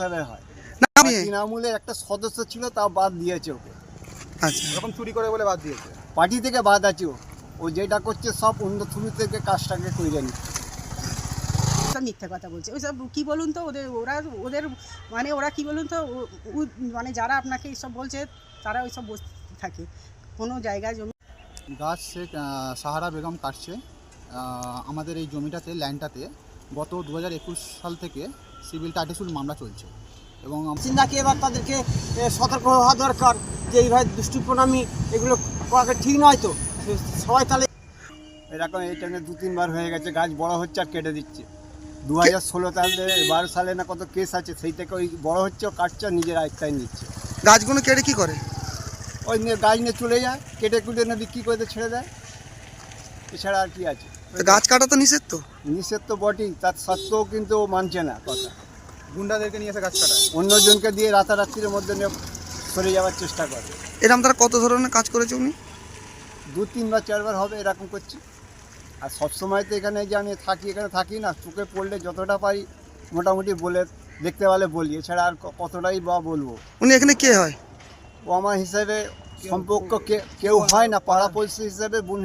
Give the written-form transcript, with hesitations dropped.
হয় না আমি তৃণমূলের একটা সদস্য ছিল, তাও বাদ দিয়েছে ওকে। আচ্ছা এরকম চুরি করে বলে বাদ দিয়েছে। পার্টি থেকে বাদ আছে ও যেটা করছে সব অন্য থ্রু থেকে কাজটাকে করে নিচ্ছে। সব মিথ্যা কথা বলছে। ওইসব কী বলুন তো, ওদের মানে ওরা কী বলুন তো, মানে যারা আপনাকে এইসব বলছে তারা ওইসব বসে থাকে কোনো জায়গায় জমি। গাছ সে সাহারা বেগম কাটছে আমাদের এই জমিটাতে, ল্যান্ডটাতে গত 2021 সাল থেকে সিভিল টাইটেসুল মামলা চলছে এবং চিন্তাকে এবার তাদেরকে সতর্ক হওয়া দরকার যে এইভাবে দুষ্টু প্রণামী এগুলো করা ঠিক নয়। তো সবাই তাহলে এরকম এই টাইমে 2-3 বার হয়ে গেছে, গাছ বড় হচ্ছে আর কেটে দিচ্ছে। 2016 সালে 12 সালে না কত কেস আছে, সেই থেকে ওই বড় হচ্ছে ও কাটছে নিজের আয়ত্তায় নিচ্ছে। গাছগুলো কেটে কি করে? ওই নিয়ে গাছ নিয়ে চলে যায়, কেটে কুটে না বিক্রি করে ছেড়ে দেয়, এছাড়া আর কি আছে। তো গাছ কাটা তো নিষেধ তো। নিষেধ তো বটেই, তার সত্ত্বেও কিন্তু ও মানছে না কথা। গুন্ডাদেরকে নিয়ে এসে গাছ কাটায়। অন্যজনকে দিয়ে রাতারাত্রির মধ্যে নিয়ে সরে যাওয়ার চেষ্টা করে। এরকম তারা কত ধরনের কাজ করেছে উনি? 2-3 বার 4 বার হবে এরকম করছি। আর সবসময় তো এখানে যে আমি থাকি, এখানে থাকি না, চোখে পড়লে যতটা পারি মোটামুটি বলে দেখতে পারলে বলি, এছাড়া আর কতটাই বা বলবো। উনি এখানে কে হয়? ও আমার হিসাবে সম্পর্ক কেউ হয় না, পাড়া পড়শি হিসাবে বোন